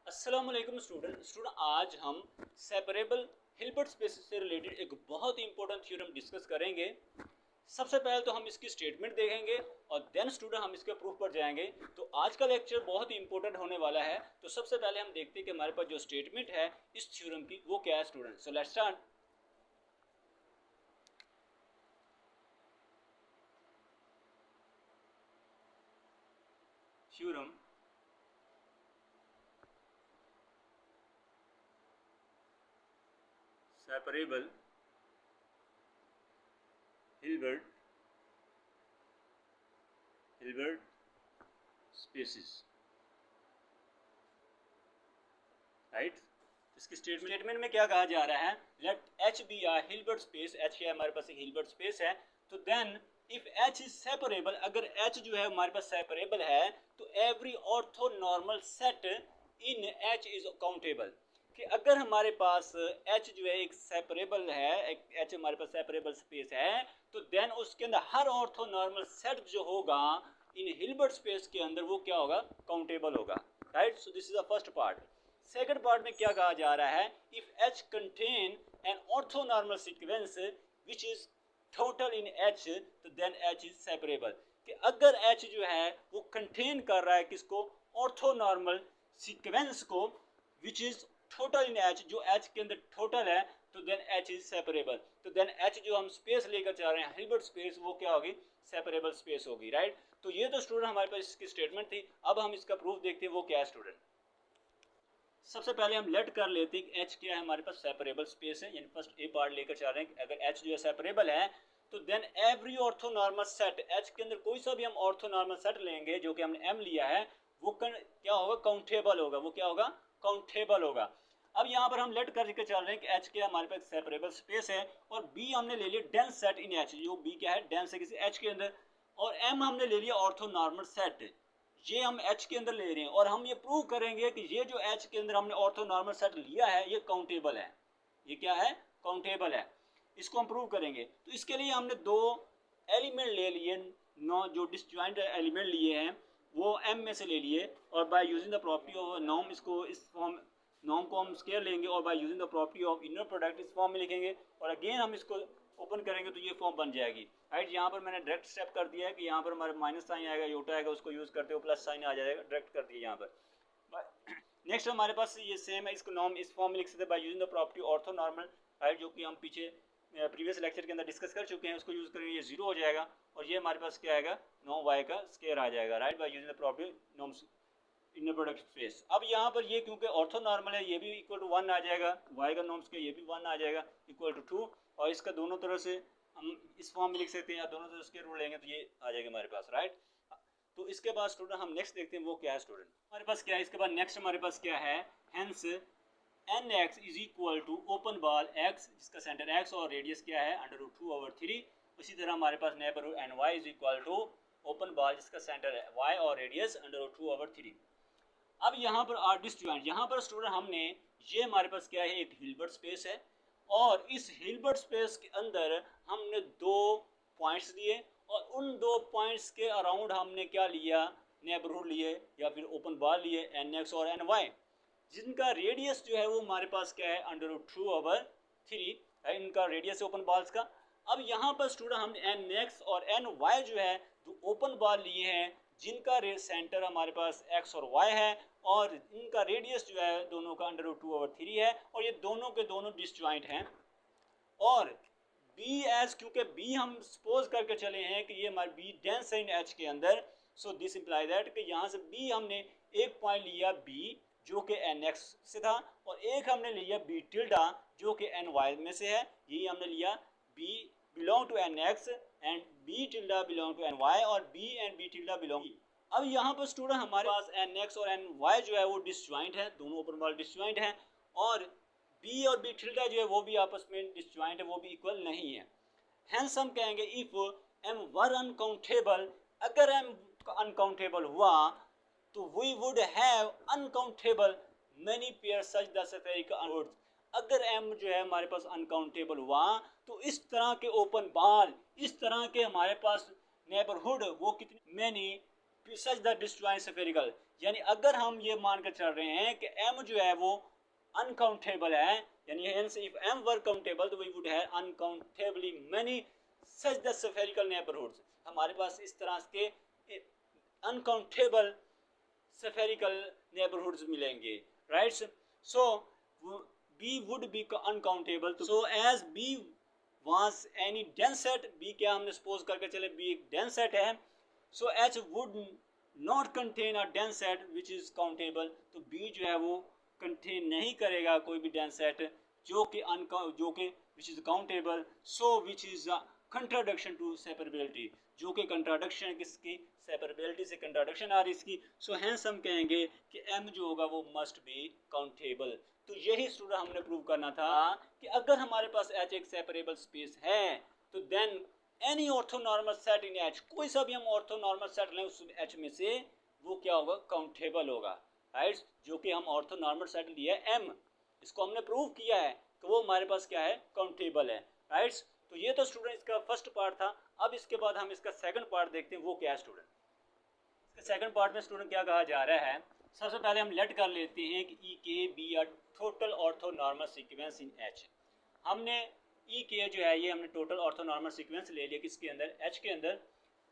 अस्सलाम वालेकुम स्टूडेंट आज हम सेपरेबल हिल्बर्ट स्पेसेस से रिलेटेड एक बहुत ही इंपॉर्टेंट थ्योरम डिस्कस करेंगे। सबसे पहले तो हम इसकी स्टेटमेंट देखेंगे और देन स्टूडेंट हम इसके प्रूफ पर जाएंगे। तो आज का लेक्चर बहुत ही इंपॉर्टेंट होने वाला है। तो सबसे पहले हम देखते हैं कि हमारे पास जो स्टेटमेंट है इस थ्योरम की वो क्या है student. So let's start. Theorem separable Hilbert spaces, right. इसकी स्टेटमेंट में क्या कहा जा रहा है, let H be a Hilbert space. H क्या है हमारे पास, हिल्बर्ट स्पेस है। तो then if H is separable, अगर H जो है हमारे पास सेपरेबल है तो every orthonormal set in H is countable. कि अगर हमारे पास H जो है एक सेपरेबल है, एक H हमारे पास सेपरेबल स्पेस है, तो देन उसके अंदर हर ऑर्थोनॉर्मल सेट जो होगा इन हिल्बर्ट स्पेस के अंदर वो क्या होगा, काउंटेबल होगा, right. So this is the first part. Second part में क्या कहा जा रहा है, if H contain N orthonormal sequence which is total in H तो देन H इज सेपरेबल। कि अगर H जो है वो कंटेन कर रहा है किसको, ऑर्थोनॉर्मल सीक्वेंस को, which is total in H, जो H के अंदर टोटल है, तो देन H इज सेपरेबल। तो देन H जो हम स्पेस लेकर जा रहे हैं हिल्बर्ट स्पेस, वो क्या होगी, सेपरेबल स्पेस होगी, राइट। तो ये तो स्टूडेंट हमारे पास इसकी स्टेटमेंट थी। अब हम इसका प्रूफ देखते हैं वो क्या है स्टूडेंट। सबसे पहले हम लेट कर लेते हैं H क्या है हमारे पास, सेपरेबल स्पेस है। यानी फर्स्ट ए पार्ट लेकर चल रहे हैं। अगर H जो है सेपरेबल है तो then every orthonormal set, H के अंदर कोई सा भी हम ऑर्थोनॉर्मल सेट लेंगे जो कि हमने M लिया है, वो क्या होगा, काउंटेबल होगा। वो क्या होगा, काउंटेबल होगा। अब यहाँ पर हम लेट करके चल रहे हैं कि H क्या हमारे पास सेपरेबल स्पेस है, और B हमने ले लिया डेंस सेट इन H, जो B क्या है, डेंस है किसी H के अंदर, और M हमने ले लिया ऑर्थोनॉर्मल सेट, ये हम H के अंदर ले रहे हैं। और हम ये प्रूव करेंगे कि ये जो H के अंदर हमने ऑर्थोनॉर्मल सेट लिया है ये काउंटेबल है। ये क्या है, काउंटेबल है। इसको हम प्रूव करेंगे। तो इसके लिए हमने दो एलिमेंट ले लिए, जो डिसजॉइंट एलिमेंट लिए हैं वो M में से ले लिए, और by using the property of norm, इसको इस फॉर्म नॉर्म को हम स्केयर लेंगे, और by using the property of inner product इस फॉर्म में लिखेंगे, और अगेन हम इसको ओपन करेंगे तो ये फॉर्म बन जाएगी, राइट। यहाँ पर मैंने डायरेक्ट स्टेप कर दिया है कि यहाँ पर हमारे माइनस साइन आएगा, योटा आएगा, उसको यूज करते हो प्लस साइन आ जाएगा, डायरेक्ट कर दिया यहाँ पर। नेक्स्ट हमारे पास ये सेम है, इसको नॉर्म इस फॉर्म में लिख सकते हैं by using the property orthonormal, right, जो कि हम पीछे प्रीवियस लेक्चर के अंदर डिस्कस कर चुके हैं। उसको यूज करेंगे, ये जीरो हो जाएगा, और ये हमारे पास क्या आएगा, नॉर्म वाई का स्केयर आ जाएगा, right, by using the property norm inner product space. अब यहाँ पर ये क्योंकि ऑर्थोनॉर्मल है, ये भी इक्वल टू 1 आ जाएगा, y का नॉर्म्स के ये भी 1 आ जाएगा, इक्वल टू 2, और इसका दोनों तरह से हम इस फॉर्म में लिख सकते हैं, या दोनों तरह से रूल लेंगे तो ये आ जाएगा हमारे पास, राइट। तो इसके बाद स्टूडेंट हम नेक्स्ट देखते हैं वो क्या है स्टूडेंट। हमारे पास क्या है, इसके बाद नेक्स्ट हमारे पास क्या है, hence nx is equal to open ball x, जिसका सेंटर x और रेडियस क्या है √2/3। इसी तरह हमारे पास neighbourhood ny is equal to open ball जिसका सेंटर है y और रेडियस √2/3। अब यहाँ पर आर डिसजॉइंट, यहाँ पर स्टूडेंट हमने, ये हमारे पास क्या है, एक हिल्बर्ट स्पेस है, और इस हिल्बर्ट स्पेस के अंदर हमने दो पॉइंट्स लिए, और उन दो पॉइंट्स के अराउंड हमने क्या लिया, नेबरहुड लिए, या फिर ओपन बॉल लिए nx और ny, जिनका रेडियस जो है वो हमारे पास क्या है √2/3 है, इनका रेडियस है ओपन बॉल्स का। अब यहाँ पर स्टूडेंट हमने nx और ny जो है जो ओपन बॉल लिए हैं, जिनका सेंटर हमारे पास x और y है, और इनका रेडियस जो है दोनों का √2/3 है, और ये दोनों के दोनों डिसजॉइंट हैं। और B एज, क्योंकि B हम सपोज करके चले हैं कि ये हमारे B डेंस है इन H के अंदर, सो दिस इम्प्लाई दैट कि यहाँ से B हमने एक पॉइंट लिया B जो कि nx से था, और एक हमने लिया B टिल्डा जो कि ny में से है। यही हमने लिया B belong to nx and B tilde belong to ny, और B and B tilde belong. अब यहाँ पर स्टूडेंट हमारे पास nx और ny जो है वो डिसजॉइंट है, दोनों ओपन बॉल डिसजॉइंट हैं, और B और B टिल्डा जो है वो भी आपस में डिसजॉइंट है, वो भी इक्वल नहीं है। हेंस हम कहेंगे इफ m वर अनकाउंटेबल, अगर m अनकाउंटेबल हुआ तो we would have uncountable many pairs such the spherical words। अगर m जो है हमारे पास अनकाउंटेबल हुआ तो इस तरह के ओपन बॉल, इस तरह के हमारे पास नेबरहुड, वो कितनी many such the disjoint spherical, यानी अगर हम ये मान कर चल रहे हैं कि m जो है वो अनकाउंटेबल है, यानी hence if m were countable तो we would have uncountably many such the spherical neighborhoods, हमारे पास इस तरह के अनकाउंटेबल spherical neighborhoods मिलेंगे, right? So B would be uncountable, so as B was any dense set, B क्या हमने suppose करके चले B एक dense set है, so H would not contain a dense set which is countable, तो B जो है वो contain नहीं करेगा कोई भी dense set जो कि which is countable, so which is a contradiction to separability, जो कि contradiction किसकी, separability से contradiction आ रही इसकी, so hence हम कहेंगे कि M जो होगा वो must be countable। तो यही स्टूडेंट हमने प्रूव करना था कि अगर हमारे पास H एक सेपरेबल स्पेस है तो then any orthonormal set in H, कोई सा भी हम ऑर्थोनॉर्मल सेट लें उस H में से वो क्या होगा, काउंटेबल होगा, राइट? जो कि हम ऑर्थोनॉर्मल सेट लिया है M, इसको हमने प्रूव किया है कि वो हमारे पास क्या है, काउंटेबल है, राइट? तो ये तो स्टूडेंट इसका फर्स्ट पार्ट था। अब इसके बाद हम इसका सेकंड पार्ट देखते हैं, वो क्या है स्टूडेंट। इसके सेकंड पार्ट में स्टूडेंट क्या कहा जा रहा है, सबसे पहले हम लेट कर लेते हैं कि ई के be a total orthonormal sequence in H. हमने ई के जो है ये हमने टोटल ऑर्थोनॉर्मल सीक्वेंस ले लिया किसके अंदर, एच के अंदर,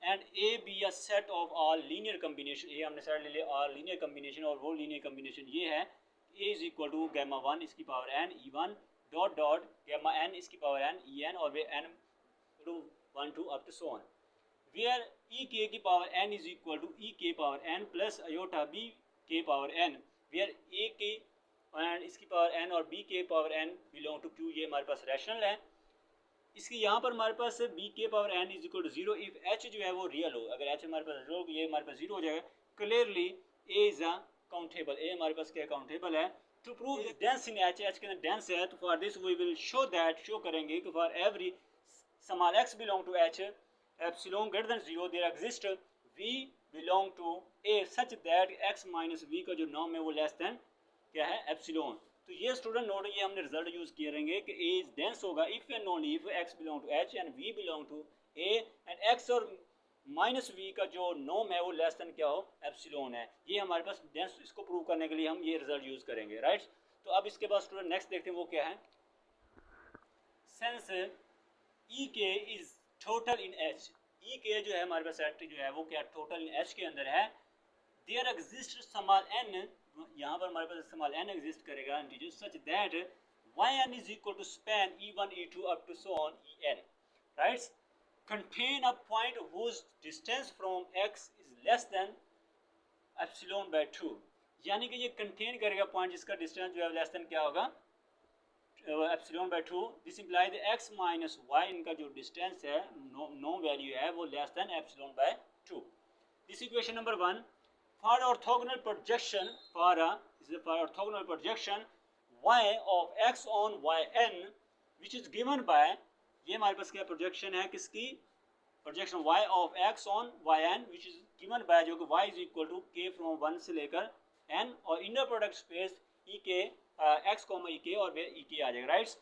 and A be a set of all linear combination, ये हमने सेट ले लिया ऑल लीनियर कम्बिनेशन, और वो लीनियर कम्बिनेशन ये है A is equal to gamma 1 इसकी power N E one dot dot gamma N इसकी पावर एन ई एन, और वे N two 1 to up to so on, where E K की power N is equal to E K power N plus iota B के power N, where A K and इसकी power N और B के power N belong to Q, ये हमारे पास rational है। इसकी यहाँ पर हमारे पास बी के power N is equal to zero if H जो है वो रियल हो, अगर एच हमारे पास रियल हो ये हमारे पास जीरो हो जाएगा। Clearly A is a countable, A हमारे पास क्या काउंटेबल है। To prove dense in H, H के अंदर डेंस है, तो for this we will show that, show करेंगे कि for every small X belong to H epsilon greater than zero there exist V belong to A such that X minus we का जो norm है वो less than क्या है, epsilon. तो ये स्टूडेंट नोट, ये हमने रिजल्ट यूज करेंगे कि ए इज डेंस होगा if and only if x belong to H and v belong to A, and x और माइनस वी का जो नॉर्म है वो लेस देन क्या हो, एप्सिलॉन है। ये हमारे पास डेंस, इसको प्रूव करने के लिए हम ये रिजल्ट यूज करेंगे, राइट? तो अब इसके बाद स्टूडेंट नेक्स्ट देखते हैं वो क्या है, सेंस ई के इज टोटल इन एच, ई के जो है हमारे पास सेट जो है वो क्या टोटल इन एच के अंदर है, देयर एग्जिस्ट स्मॉल एन, यहाँ पर हमारे पास स्मॉल एन एग्जिस्ट करेगा integer such that y n is equal to span e one e two up to so on e n, right? Contain a point whose distance from x is less than epsilon by 2, यानी कि ये contain करेगा point जिसका distance जो है less than क्या होगा, epsilon by 2। This imply the x minus y, इनका जो डिस्टेंस है नो वैल्यू है वो less than epsilon by 2। This equation number 1 for orthogonal projection, for orthogonal projection y of x on yn which is given by, ये हमारे पास क्या प्रोजेक्शन है किसकी, projection y of x on yn which is given by, जो कि y is equal to k from 1 से लेकर n, और inner product space e k x e k और वे e k आ जाएगा, राइट्स?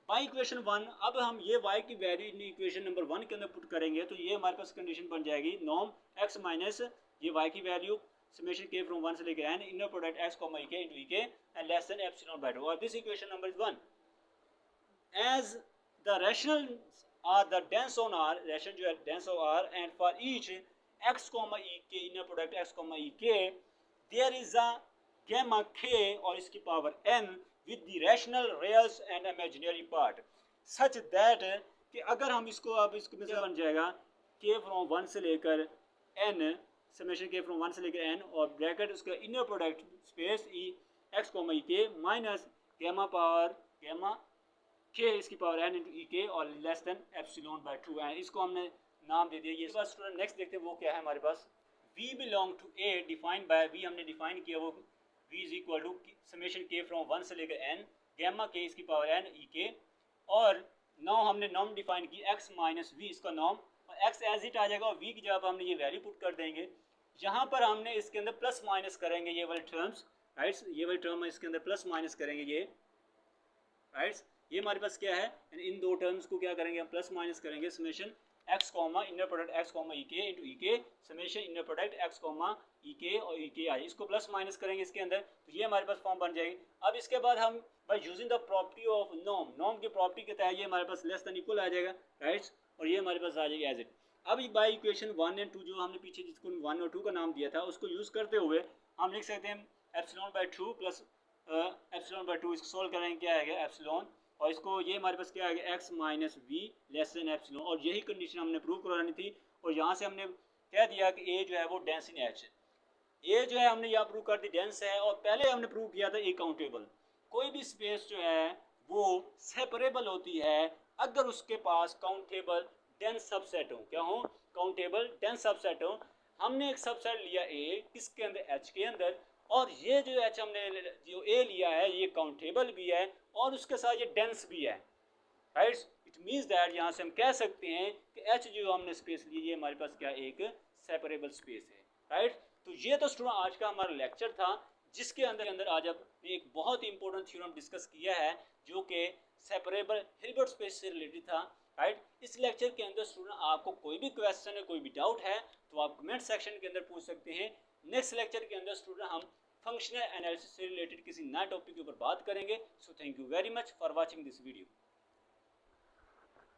बाई इक्वेशन 1 अब हम ये y की वैल्यू इन इक्वेशन नंबर 1 के अंदर पुट करेंगे तो ये हमारे पास कंडीशन बन जाएगी नॉर्म x माइनस ये y की वैल्यू समेशन k फ्रॉम 1 से लेकर n inner product x e k into e k and less than epsilon by 2, और this equation number 1 as the rationals are the dense on R, ration जो है dense on R, and for each x e k inner product x e k there is a gamma k और इसकी power n with the rational reals and imaginary part such that कि अगर हम इसको अब इसको में से बन जाएगा k फ्रॉम 1 से लेकर n समेशन k फ्रॉम 1 से लेकर n और ब्रैकेट उसका inner product space e x e k minus gamma power gamma k इसकी power n into e k और लेस देन एप्सिलॉन बाय 2 है, इसको हमने नाम दे दिया। ये बस स्टूडेंट नेक्स्ट देखते हैं वो क्या है हमारे पास, v belong to a defined by, v हमने डिफाइन किया वो v is equal to summation k from 1 से लेकर n गैमा k इसकी पावर n e k, और नाउ हमने नॉर्म डिफाइन की x माइनस v इसका नॉर्म, और x एज इट आ जाएगा और v की जगह हमने ये वैल्यू पुट कर देंगे। यहाँ पर हमने इसके अंदर प्लस माइनस करेंगे ये वाले टर्म्स, राइट्स? ये वाले टर्म इसके अंदर प्लस माइनस करेंगे ये, राइट्स? ये हमारे पास क्या है, इन दो टर्म्स को क्या करेंगे हम प्लस माइनस करेंगे, summation x comma inner product x comma ई के इंटू ई के summation inner product x comma ई के और ई के आई, इसको प्लस माइनस करेंगे इसके अंदर, तो ये हमारे पास फॉर्म बन जाएगी। अब इसके बाद हम by using the property of norm, norm की प्रॉपर्टी के तहत ये हमारे पास लेस देन इक्वल आ जाएगा, राइट, और ये हमारे पास आ जाएगी एज इट। अब बाय इक्वेशन 1 और 2 जो हमने पीछे जिसको 1 और 2 का नाम दिया था उसको यूज़ करते हुए हम लिख सकते हैं epsilon by 2 plus epsilon by 2, इसको सोल्व करेंगे क्या आएगा एप्सिलॉन, और इसको ये हमारे पास क्या आएगा x minus v less than epsilon, और यही कंडीशन हमने प्रूव करवानी थी। और यहाँ से हमने कह दिया कि ए जो है वो डेंस इन एच, ए जो है हमने यहाँ प्रूव कर दी डेंस है, और पहले हमने प्रूव किया था ए काउंटेबल। कोई भी स्पेस जो है वो सेपरेबल होती है अगर उसके पास काउंटेबल डेंस सबसेट हो, क्या हो, काउंटेबल डेंस सबसेट हो। हमने एक सबसेट लिया ए किसके अंदर, एच के अंदर, और ये जो एच हमने जो ए लिया है ये काउंटेबल भी है और उसके साथ ये डेंस भी है, राइट। इट मीन्स दैट यहाँ से हम कह सकते हैं कि एच जो हमने स्पेस ली ये हमारे पास क्या एक सेपरेबल स्पेस है, राइट। तो ये तो स्टूडेंट आज का हमारा लेक्चर था जिसके अंदर आज हमने एक बहुत ही इंपॉर्टेंट थ्योरम डिस्कस किया है जो कि सेपरेबल हिल्बर्ट स्पेस से रिलेटेड था, राइट। इस लेक्चर के अंदर स्टूडेंट आपको कोई भी क्वेश्चन है, कोई भी डाउट है तो आप कमेंट सेक्शन के अंदर पूछ सकते हैं। नेक्स्ट लेक्चर के अंदर स्टूडेंट हम फंक्शनल एनालिसिस से रिलेटेड किसी नए टॉपिक के ऊपर बात करेंगे। So thank you very much for watching this video.